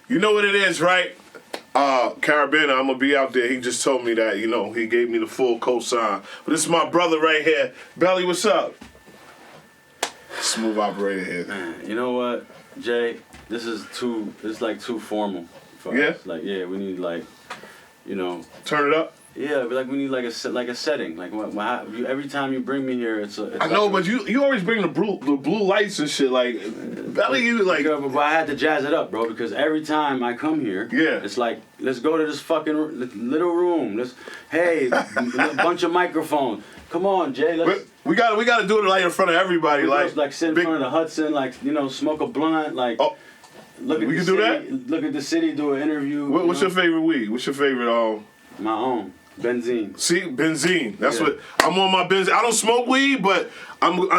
You know what it is, right? Carabana, I'm gonna be out there. He just told me that, he gave me the full cosign. But this is my brother right here. Belly, what's up? Smooth operator here. Man, you know what, Jay? This is too formal for us. Like, we need turn it up. Yeah, but we need a setting. Every time you bring me here, it's I know, but you always bring the blue lights and shit. Like, Belly, you like. Yeah, but I had to jazz it up, bro, because every time I come here, it's like, let's go to this fucking little room. A bunch of microphones. Come on, Jay. We gotta do it in front of everybody. Like sit in front of the Hudson, smoke a blunt, Look at we the can city, do that. Look at the city, do an interview. What's your favorite weed? What's your favorite? My own. Benzene. See, benzene. That's what I'm on my benzene. I don't smoke weed, but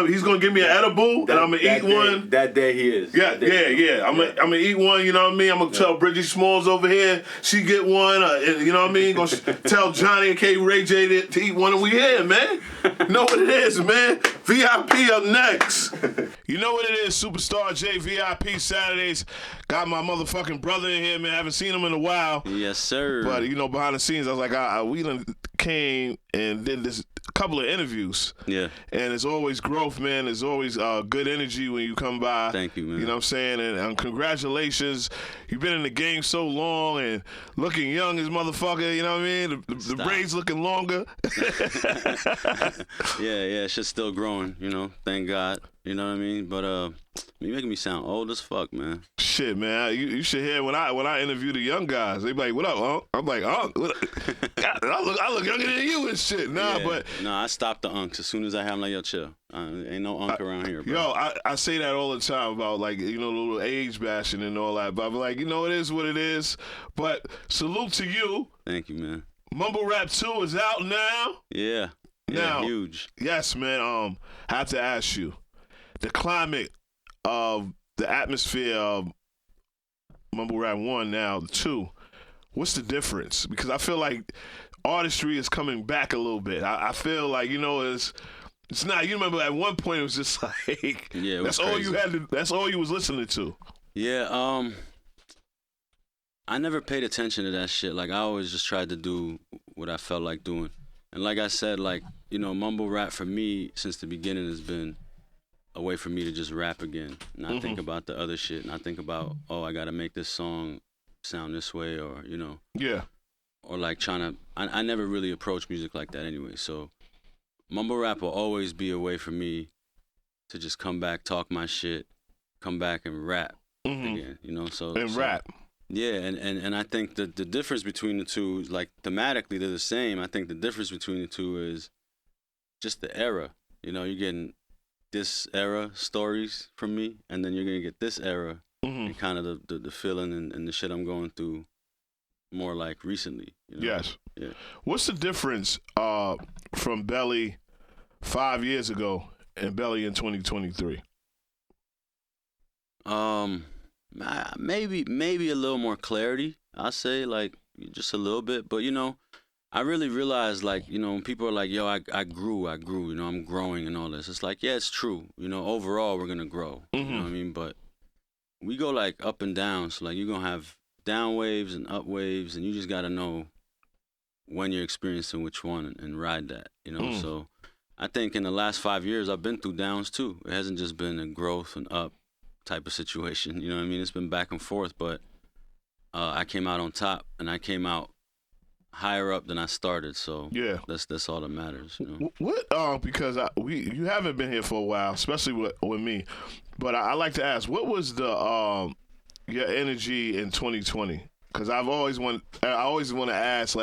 he's gonna give me an edible, and I'm gonna eat one. That day he is. Yeah. I'm gonna eat one. You know what I mean? I'm gonna tell Bridget Smalls over here she get one. You know what I mean? Gonna tell Johnny and K Ray J to eat one, and we here, man. You know what it is, man. VIP up next. You know what it is, Superstar J VIP Saturdays. Got my motherfucking brother in here, man. Haven't seen him in a while. Yes, sir. But behind the scenes, I was like, we done came and did this couple of interviews. Yeah. And it's always growth, man. There's always good energy when you come by. Thank you, man. You know what I'm saying? And congratulations. You've been in the game so long and looking young as motherfucker, you know what I mean? The braids looking longer. Yeah, shit's still growing, thank God. You know what I mean? But you're making me sound old as fuck, man. Shit, man. You should hear when I interview the young guys. They be like, "What up, Unc?" I'm like, "Unc, I look younger than you and shit." No, I stopped the unks as soon as I have them. Like, yo, chill. Ain't no unk around here, bro. Yo, I say that all the time about the little age bashing and all that. But I'm like, it is what it is. But salute to you. Thank you, man. Mumble Rap 2 is out now. Yeah. Now, huge. Yes, man. I have to ask you, the climate of the atmosphere of Mumble Rap 1 now, 2, what's the difference? Because I feel like artistry is coming back a little bit. I feel like, it's not, you remember at one point it was just like, that's all you had to, that's all you was listening to. Yeah, I never paid attention to that shit. I always just tried to do what I felt like doing. And like I said, mumble rap for me since the beginning has been a way for me to just rap again, not think about the other shit, not think about, I gotta make this song sound this way, or or trying to. I never really approach music like that anyway. So mumble rap will always be a way for me to just come back, talk my shit, come back and rap again. Rap. Yeah, and I think the difference between the two is thematically they're the same. I think the difference between the two is just the era. You're getting this era stories from me, and then you're gonna get this era and kind of the feeling and the shit I'm going through more recently. Yes. Yeah. What's the difference from Belly 5 years ago and Belly in 2023? Maybe a little more clarity. I say just a little bit, but I really realized, when people are like, yo, I grew, I'm growing and all this. It's it's true. Overall, we're going to grow. You know what I mean? But we go, up and down. So, you're going to have down waves and up waves, and you just got to know when you're experiencing which one and ride that, So, I think in the last 5 years, I've been through downs, too. It hasn't just been a growth and up type of situation. You know what I mean? It's been back and forth, but I came out on top, and I came out higher up than I started, so that's all that matters. What? Because you haven't been here for a while, especially with me. But I like to ask, what was the your energy in 2020? Because I always want to ask,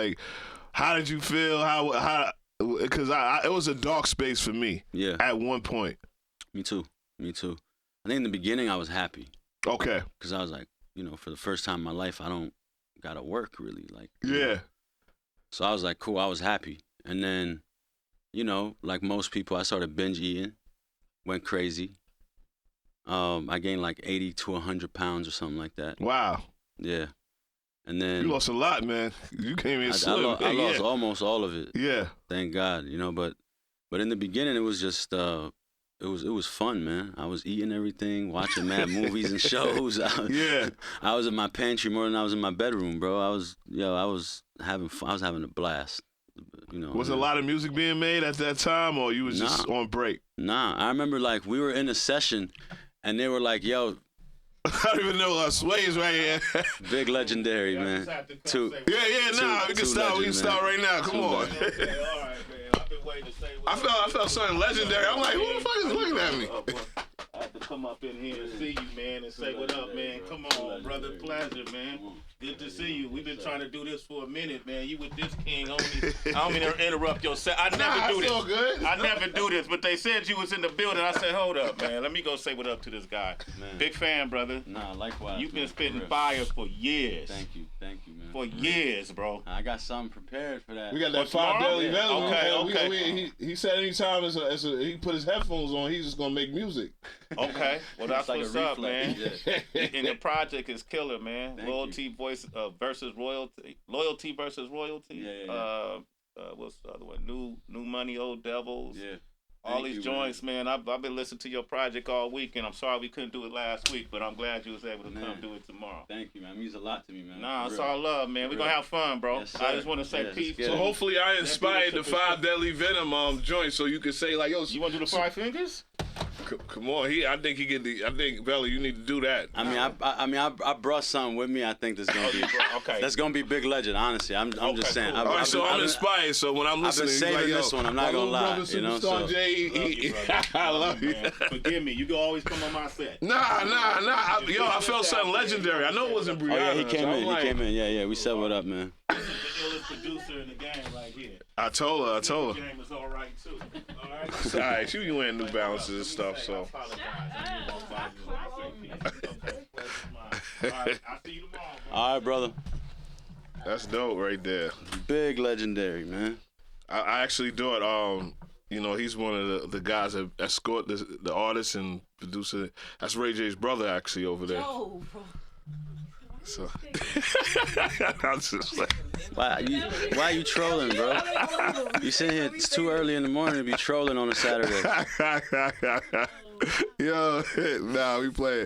how did you feel? How? Because it was a dark space for me. Yeah. At one point. Me too. I think in the beginning I was happy. Okay. Because I was like, for the first time in my life, I don't gotta work really. So I was like, cool, I was happy. And then, like most people, I started binge eating, went crazy. I gained 80 to 100 pounds or something like that. Wow. Yeah. And then. You lost a lot, man. You came in slim. I lost almost all of it. Yeah. Thank God, but in the beginning, it was just, it was fun, man. I was eating everything, watching mad movies and shows. Yeah. I was in my pantry more than I was in my bedroom, bro. I was having fun. I was having a blast. You know. Was a lot of music being made at that time, or you was just on break? Nah, I remember like we were in a session, and they were like, "Yo." I don't even know Sway's right here. Big legendary, man. We can start. We can start right now. Come on. Okay, all right, man. I've been waiting to say I felt something legendary. I'm like, who the fuck is looking at me? I had to come up in here and see you, man, and say what up, man. Come on, brother. Pleasure, man. Good to see you. We've been trying to do this for a minute, man. You with this king only. I don't mean to interrupt your set. I never do this. All good. I never do this, but they said you was in the building. I said, hold up, man. Let me go say what up to this guy. Man. Big fan, brother. Nah, likewise. You've been man, spitting for real. fire for years. Thank you, man. For years, bro. I got something prepared for that. We got that For 5 tomorrow? daily Yeah. melody. Okay. He said anytime he put his headphones on, he's just gonna make music. Okay, well that's It's like what's a up, man. reflex, yeah. And the project is killer, man. Thank Loyalty versus royalty. Loyalty versus royalty. Yeah. What's the other one? New Money, Old Devils. Yeah. All Thank these you, joints, man. I've been listening to your project all week, and I'm sorry we couldn't do it last week, but I'm glad you was able to Man. come do it tomorrow. Thank you, man. It means a lot to me, man. Nah, For it's real. all love, man. We're For gonna real. have fun, bro. Yes, I sir. just want to say Yeah, peace. let's get So it. hopefully I inspired the Let's do this 5 Deadly Venom joint, so you can say like, yo, You want to do the 5 fingers? come on. I think Belly, you need to do that. I brought something with me. I think that's gonna be Okay. that's gonna be big legend. Honestly, I'm Okay, just saying. cool. All right, so I'm been- inspired. So when I'm I've been listening, saving like, yo, this one, I'm not my gonna little lie, brother, you know, Superstar so- J, Love you, brother. I love you. man. Forgive me. You can always come on my set. Nah. I felt something legendary. I know it wasn't Oh Brianna. yeah, he came so I'm in. like- He came in. Yeah. We said what up, man. This is the illest producer in the game right here. I told her. The game is all right too. All right. All right, you wearing New Balances and stuff, I so. apologize. I won't bother you when I say peace. Okay. Pleasure's mine. All right. I'll see you tomorrow, bro. All right, brother. That's dope right there. Big legendary, man. I actually thought, he's one of the guys that escort the artist and producer. That's Ray J's brother, actually, over there. Oh, bro. So, I'm just like, Why you trolling, bro? You sitting here? It's too early in the morning to be trolling on a Saturday. yo, nah, we playing.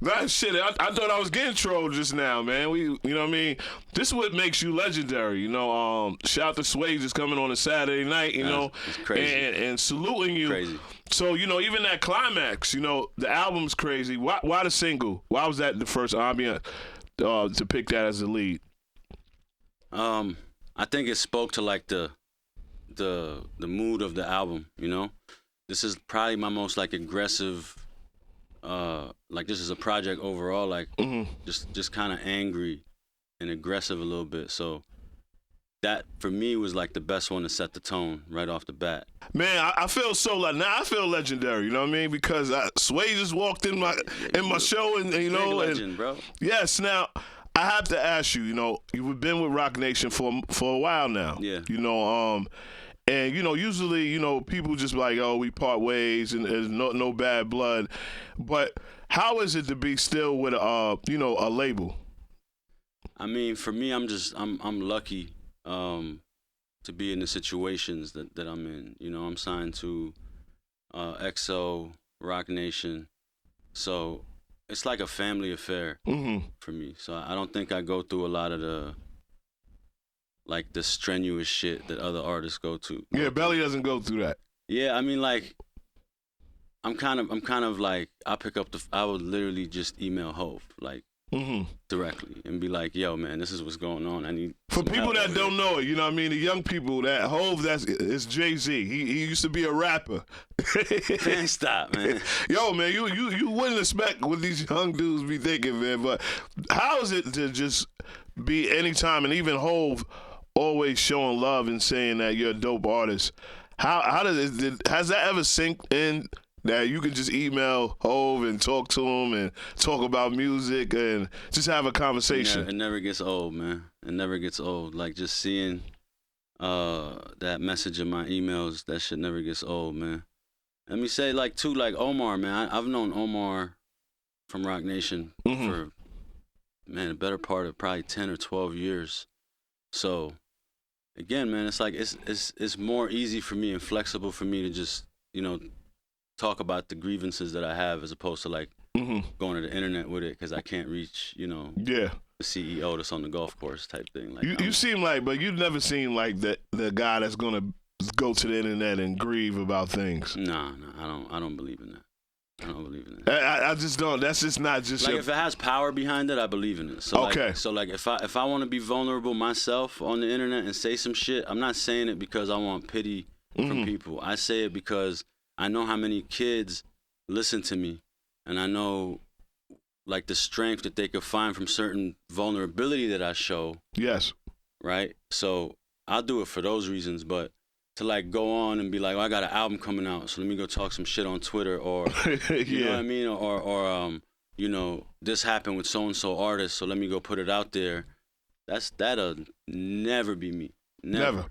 Nah, shit, I thought I was getting trolled just now, man. You know what I mean? This is what makes you legendary, you know. Shout out to Sway just coming on a Saturday night, you know, it's crazy. and saluting you. Crazy. So, even that climax, the album's crazy. Why the single? Why was that the first ambient to pick that as the lead? I think it spoke to like the mood of the album. You know, this is probably my most like aggressive. Like this is a project overall. Like just kind of angry and aggressive a little bit. So that for me was like the best one to set the tone right off the bat. Man, I feel so like now I feel legendary. You know what I mean? Because Sway just walked in my show, and Big legend, bro. Yes. Now I have to ask you. You've been with Rock Nation for a while now. Yeah. And usually people just like, oh, we part ways, and there's no bad blood. But how is it to be still with a label? I mean, for me, I'm lucky to be in the situations that I'm in. I'm signed to XO, Rock Nation, so it's like a family affair for me. So I don't think I go through a lot of the strenuous shit that other artists go to. Yeah, Belly doesn't go through that. Yeah, I mean, like, I'm kind of like, I would literally just email Hov, like, directly and be like, yo, man, this is what's going on. I need For some people help that over don't here. know it, you know what I mean? The young people, that Hov, it's Jay-Z. He used to be a rapper. Man, stop, man. Yo, man, you wouldn't expect what these young dudes be thinking, man. But how is it to just be anytime, and even Hov always showing love and saying that you're a dope artist? How does it, has that ever synced in that you can just email Hov and talk to him and talk about music and just have a conversation? It never gets old, man. It never gets old. Like just seeing that message in my emails, that shit never gets old, man. Let me say, like, too, like Omar, man. I've known Omar from Rock Nation for, man, a better part of probably 10 or 12 years. So, again, man, it's like it's more easy for me and flexible for me to just, talk about the grievances that I have as opposed to like going to the internet with it because I can't reach, Yeah. the CEO that's on the golf course type thing. Like You seem like, but you never seem like the guy that's gonna go to the internet and grieve about things. Nah, I don't believe in that. I don't believe in that. I just don't. That's just not just Like if it has power behind it, I believe in it. So Okay. Like if I want to be vulnerable myself on the internet and say some shit, I'm not saying it because I want pity from people. I say it because I know how many kids listen to me, and I know like the strength that they could find from certain vulnerability that I show. Yes. Right? So I'll do it for those reasons, but to like go on and be like, oh, I got an album coming out, so let me go talk some shit on Twitter, or you know what I mean, or this happened with so and so artist, so let me go put it out there. That'll never be me. Never.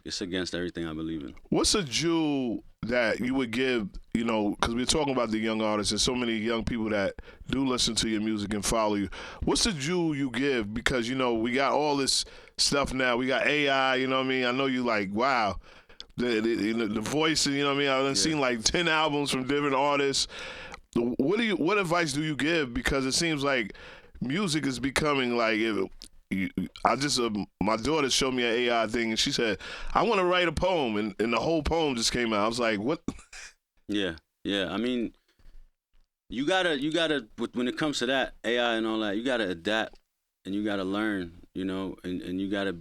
It's against everything I believe in. What's a jewel that you would give, because we're talking about the young artists and so many young people that do listen to your music and follow you. What's the jewel you give? Because, we got all this stuff now. We got AI, you know what I mean? I know you like, wow, the voice, you know what I mean? I've seen like 10 albums from different artists. What advice do you give? Because it seems like music is becoming like, my daughter showed me an AI thing, and she said, I want to write a poem, and the whole poem just came out. I was like, what? Yeah. I mean, you gotta, when it comes to that, AI and all that, you gotta adapt, and you gotta learn, and you gotta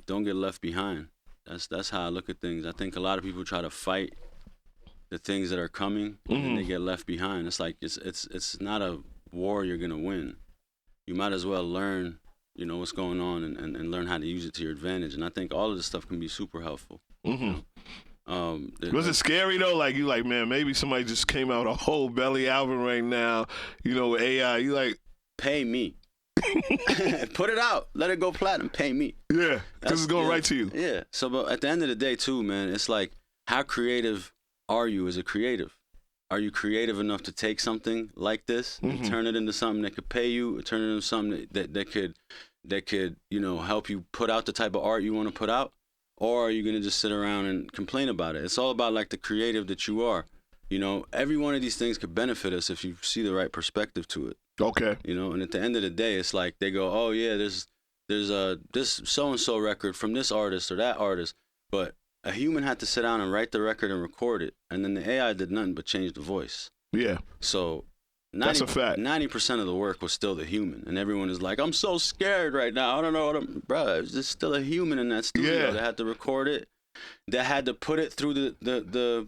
don't get left behind. That's how I look at things. I think a lot of people try to fight the things that are coming, and they get left behind. It's like, it's not a war you're gonna win. You might as well learn what's going on and learn how to use it to your advantage. And I think all of this stuff can be super helpful. Was it scary though? Like man, maybe somebody just came out a whole belly album right now, with AI. You like, pay me. Put it out. Let it go platinum. Pay me. Yeah, because it's going right to you. Yeah. So, but at the end of the day too, man, it's like, how creative are you as a creative? Are you creative enough to take something like this and turn it into something that could pay you, or turn it into something that could help you put out the type of art you want to put out? Or are you going to just sit around and complain about it? It's all about like the creative that you are. Every one of these things could benefit us if you see the right perspective to it. Okay. And at the end of the day, it's like they go, oh yeah, there's this so-and-so record from this artist or that artist, but a human had to sit down and write the record and record it, and then the AI did nothing but change the voice. Yeah. So that's a fact. 90% of the work was still the human, and everyone is like, I'm so scared right now. I don't know bruh, there's still a human in that studio that had to record it, that had to put it through the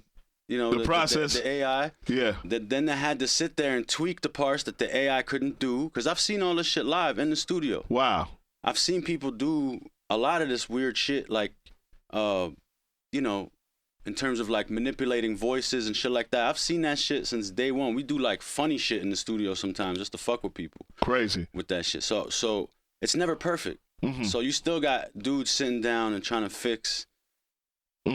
process, the AI. Yeah. Then they had to sit there and tweak the parts that the AI couldn't do, because I've seen all this shit live in the studio. Wow. I've seen people do a lot of this weird shit, like, in terms of like manipulating voices and shit like that. I've seen that shit since day one. We do like funny shit in the studio sometimes just to fuck with people. Crazy. With that shit. So it's never perfect. So you still got dudes sitting down and trying to fix,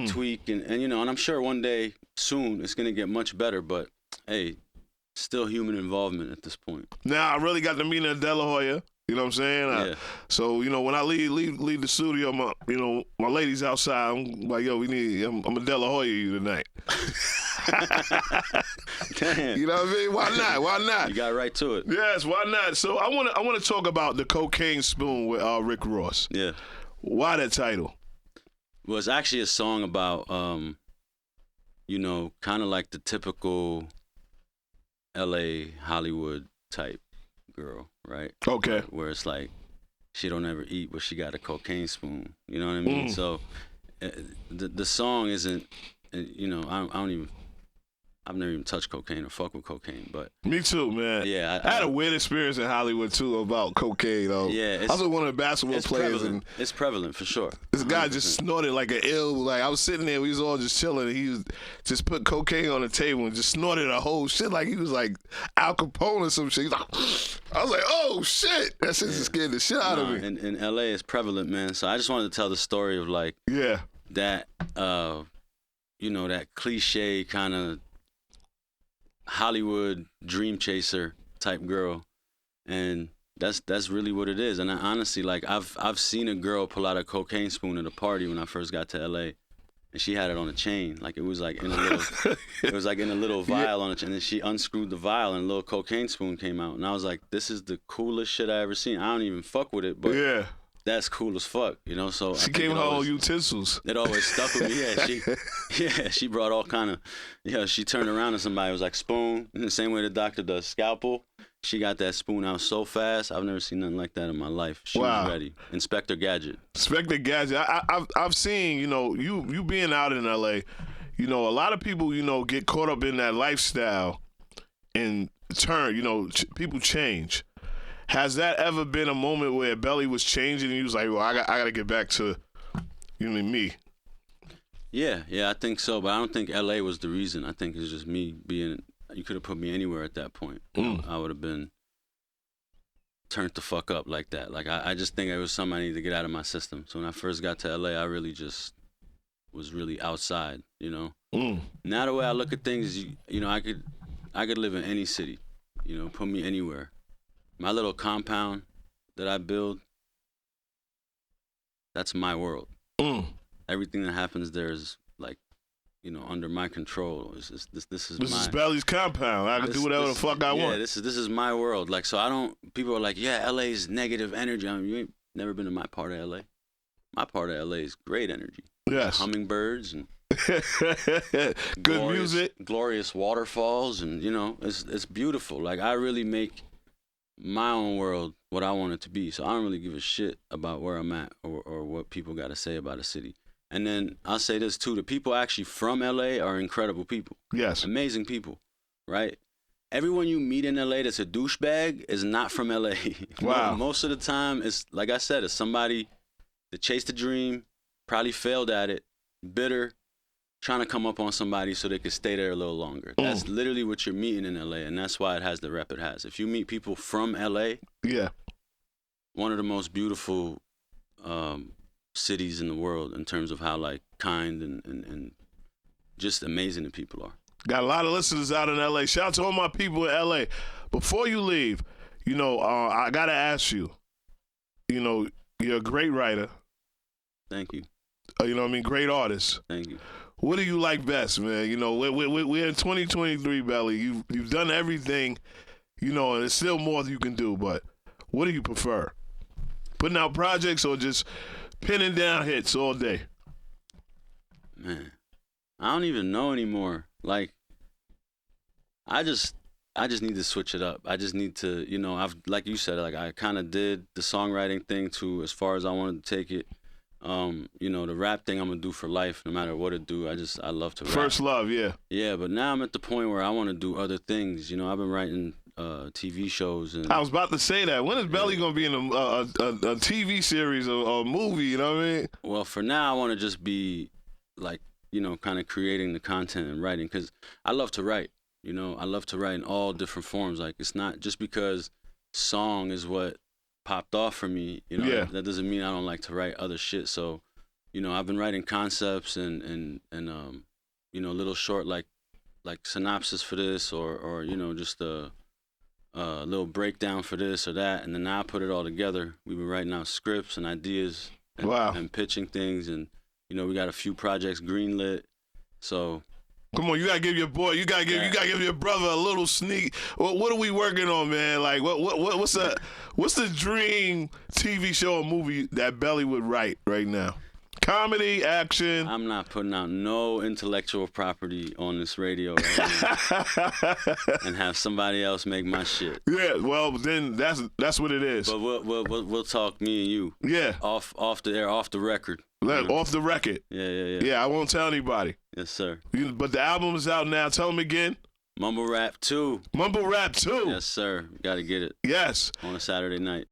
tweak, and I'm sure one day soon it's gonna get much better, but hey, still human involvement at this point. Now I really got to meet in De La Hoya. You know what I'm saying? Yeah. So, when I leave the studio, my ladies outside, I'm like, yo, I'm a De La Hoya you tonight. Damn. You know what I mean? Why not? You got right to it. Yes, why not? So I want to talk about the Cocaine Spoon with Rick Ross. Yeah. Why that title? Well, it's actually a song about, kind of like the typical LA Hollywood type girl, right? Okay. Where it's like she don't ever eat, but she got a cocaine spoon. You know what I mean? So the song isn't, I've never even touched cocaine or fuck with cocaine, but me too, man. Yeah, I had a weird experience in Hollywood too about cocaine. Though. Yeah, I was one of the basketball players, and it's prevalent for sure. This guy 100%. Just snorted like an ill. Like I was sitting there, we was all just chilling. And he was just put cocaine on the table and just snorted a whole shit like he was like Al Capone or some shit. He's like, I was like, oh shit, that shit just scared the shit out of me. In LA, it's prevalent, man. So I just wanted to tell the story of like that, that cliche kind of Hollywood dream chaser type girl, and that's really what it is. And I honestly, like, I've seen a girl pull out a cocaine spoon at a party when I first got to LA, and she had it on a chain, like it was like in a little, it was like in a little vial on a chain. And then she unscrewed the vial, and a little cocaine spoon came out, and I was like, this is the coolest shit I ever seen. I don't even fuck with it, but Yeah. that's cool as fuck, you know. So She came home utensils. It always stuck with me. Yeah, she brought all kind of, she turned around and somebody was like, spoon, in the same way the doctor does scalpel. She got that spoon out so fast. I've never seen nothing like that in my life. She was ready. Inspector Gadget. Inspector Gadget. I've seen, you being out in LA, a lot of people, get caught up in that lifestyle and people change. Has that ever been a moment where Belly was changing and he was like, well, I got to get back to me? Yeah, I think so. But I don't think LA was the reason. I think it's just me being, you could have put me anywhere at that point. I would have been turned the fuck up like that. Like, I just think it was something I needed to get out of my system. So when I first got to LA, I really just was really outside, Now the way I look at things is, I could live in any city, put me anywhere. My little compound that I build, that's my world. Everything that happens there is like, under my control. This is Belly's compound. I can do whatever the fuck I want. Yeah, this is my world. Like, so people are like, yeah, LA's negative energy. I mean, you ain't never been to my part of LA. My part of LA is great energy. Yes. Hummingbirds and good music. Glorious waterfalls, and it's beautiful. Like, I really make my own world what I want it to be. So I don't really give a shit about where I'm at or what people got to say about a city. And then I'll say this too, the people actually from LA are incredible people. Yes. Amazing people, right? Everyone you meet in LA that's a douchebag is not from LA. Wow. Most of the time, it's like I said, it's somebody that chased a dream, probably failed at it, bitter, trying to come up on somebody so they could stay there a little longer. That's literally what you're meeting in LA, and that's why it has the rep it has. If you meet people from LA, one of the most beautiful cities in the world in terms of how like kind and just amazing the people are. Got a lot of listeners out in LA. Shout out to all my people in LA. Before you leave, I gotta ask you, you're a great writer. Thank you. Great artist. Thank you. What do you like best, man? We're in 2023, Belly. You've done everything, and there's still more you can do. But what do you prefer? Putting out projects or just pinning down hits all day? Man, I don't even know anymore. Like, I just need to switch it up. I just need to, I've, like you said, like I kind of did the songwriting thing to as far as I wanted to take it. The rap thing I'm gonna do for life, no matter what it do. I love to rap. First love, yeah. Yeah, but now I'm at the point where I want to do other things. I've been writing TV shows, and I was about to say that. When is Belly gonna be in a TV series or a movie? You know what I mean? Well, for now, I want to just be like, kind of creating the content and writing, because I love to write. I love to write in all different forms. Like, it's not just because song is what popped off for me, that doesn't mean I don't like to write other shit. So, I've been writing concepts and little short like synopsis for this or just a little breakdown for this or that, and then now I put it all together. We've been writing out scripts and ideas and pitching things, and we got a few projects greenlit. So come on, you gotta give your boy, you gotta give your brother a little sneak. What are we working on, man? Like, what's the dream TV show or movie that Belly would write right now? Comedy, action. I'm not putting out no intellectual property on this radio right now and have somebody else make my shit. Yeah, well then that's what it is. But we'll talk, me and you. Yeah. Off the air, off the record. Off the record. Yeah. Yeah, I won't tell anybody. Yes, sir. But the album is out now. Tell them again. Mumble Rap 2. Mumble Rap 2. Yes, sir. Got to get it. Yes. On a Saturday night.